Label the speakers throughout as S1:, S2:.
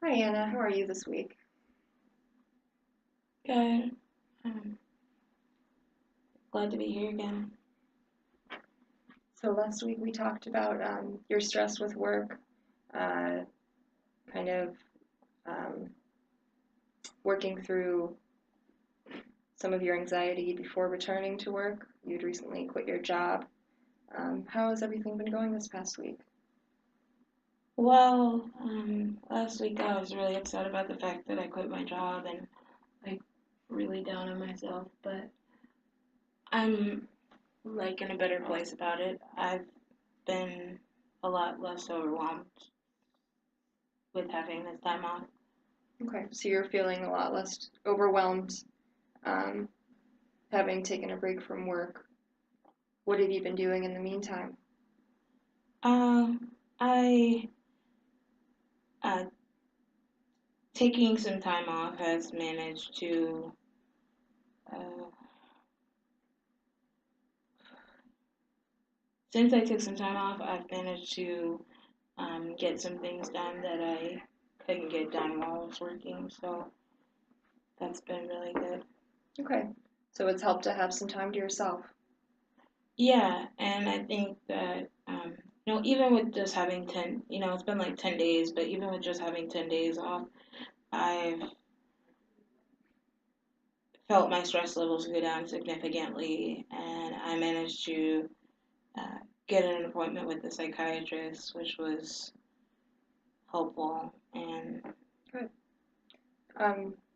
S1: Hi Anna, how are you this week?
S2: Good. I'm glad to be here again.
S1: So last week we talked about your stress with work, uh, kind of um, working through some of your anxiety before returning to work. You'd recently quit your job. How has everything been going this past week?
S2: Well, last week I was really upset about the fact that I quit my job and like really down on myself, but I'm like in a better place about it. I've been a lot less overwhelmed with having this time off.
S1: Okay, so you're feeling a lot less overwhelmed, um, having taken a break from work. What have you been doing in the meantime?
S2: I uh, taking some time off has managed to uh, since I took some time off, I've managed to get some things done that I couldn't get done while I was working. So that's been really good.
S1: Okay, so it's helped to have some time to yourself.
S2: Yeah, and I think that even with just having it's been like 10 days, but even with just having 10 days off, I've felt my stress levels go down significantly, and I managed to uh, get an appointment with a psychiatrist, which was helpful. And
S1: Good.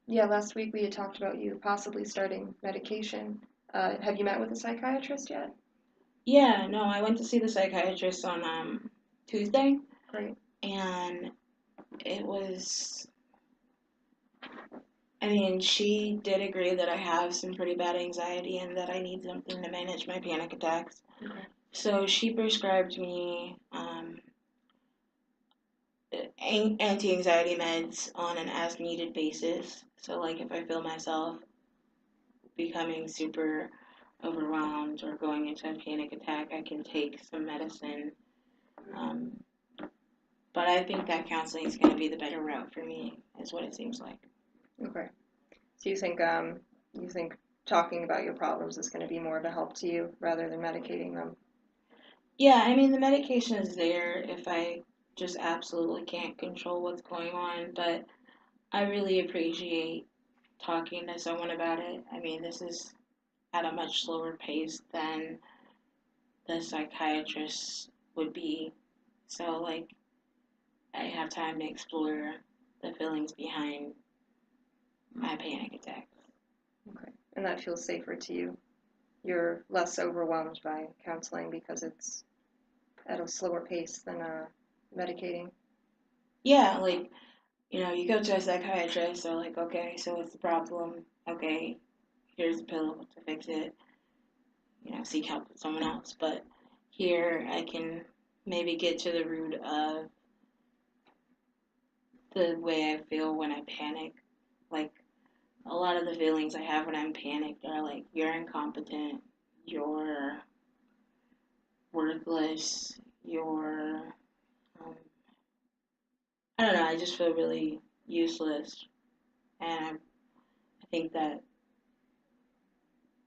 S1: Yeah, last week we had talked about you possibly starting medication. Have you met with a psychiatrist yet?
S2: yeah, no, I went to see the psychiatrist on Tuesday,
S1: Great.
S2: and it was, I mean, she did agree that I have some pretty bad anxiety and that I need something to manage my panic attacks.
S1: Okay.
S2: So she prescribed me anti anxiety meds on an as needed basis. So, like, if I feel myself becoming super overwhelmed or going into a panic attack, I can take some medicine. Um, but I think that counseling is going to be the better route for me, is what it seems like.
S1: Okay. So you think talking about your problems is going to be more of a help to you rather than medicating them?
S2: Yeah, I mean, the medication is there if I just absolutely can't control what's going on, but I really appreciate talking to someone about it. I mean, this is at a much slower pace than the psychiatrist would be. So, like, I have time to explore the feelings behind my panic attacks.
S1: Okay. And that feels safer to you. You're less overwhelmed by counseling because it's at a slower pace than medicating.
S2: Yeah, like, you go to a psychiatrist, they're like, okay, so what's the problem? Okay, here's a pill to fix it. Seek help with someone else. But here I can maybe get to the root of the way I feel when I panic. Like a lot of the feelings I have when I'm panicked are like, you're incompetent, you're worthless, you're, um, I don't know, I just feel really useless. And I think that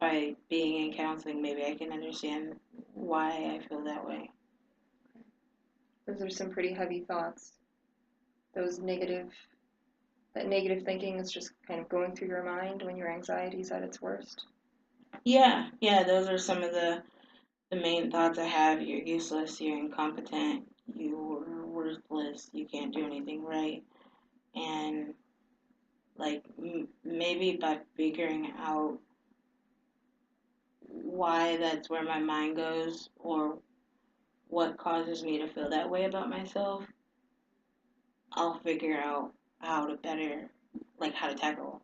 S2: by being in counseling, maybe I can understand why I feel that way.
S1: Those are some pretty heavy thoughts. Those negative, that negative thinking is just kind of going through your mind when your anxiety is at its worst.
S2: Yeah, yeah, those are some of the main thoughts I have. You're useless, you're incompetent, you're worthless, you can't do anything right. And like maybe by figuring out why that's where my mind goes or what causes me to feel that way about myself, I'll figure out how to better, like how to tackle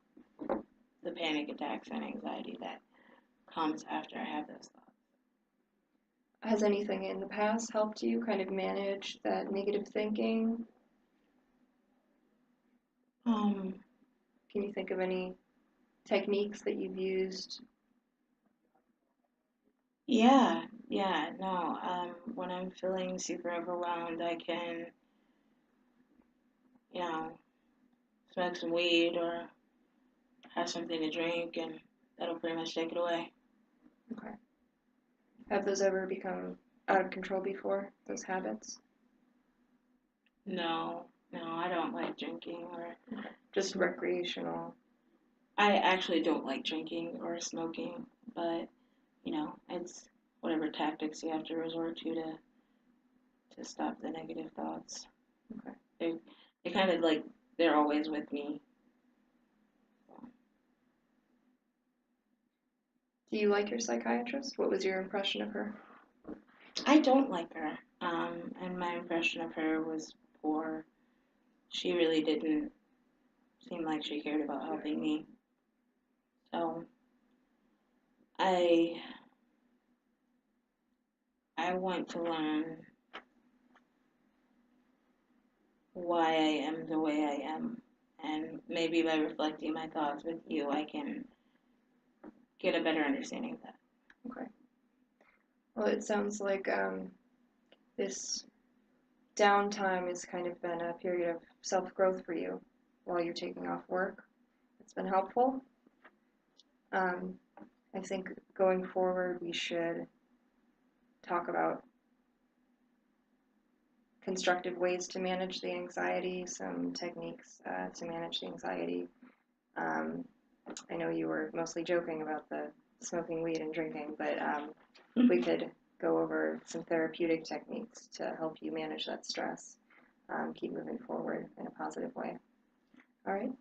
S2: the panic attacks and anxiety that comes after I have those thoughts.
S1: Has anything in the past helped you kind of manage that negative thinking?
S2: Um,
S1: Can you think of any techniques that you've used?
S2: yeah, no. When I'm feeling super overwhelmed, I can, you know, smoke some weed or have something to drink, and that'll pretty much take it away.
S1: Okay. Have those ever become out of control before, those habits?
S2: No, no, I don't like drinking or
S1: Just recreational.
S2: I actually don't like drinking or smoking, but it's whatever tactics you have to resort to stop the negative thoughts.
S1: Okay.
S2: They kind of like they're always with me. So.
S1: Do you like your psychiatrist? What was your impression of her?
S2: I don't like her, and my impression of her was poor. She really didn't seem like she cared about helping me. So I I want to learn why I am the way I am. And maybe by reflecting my thoughts with you, I can get a better understanding of that.
S1: Okay. Well, it sounds like this downtime has kind of been a period of self-growth for you while you're taking off work. It's been helpful. Um, I think going forward, we should talk about constructive ways to manage the anxiety, some techniques to manage the anxiety. Um, I know you were mostly joking about the smoking weed and drinking, but we could go over some therapeutic techniques to help you manage that stress, keep moving forward in a positive way. All right.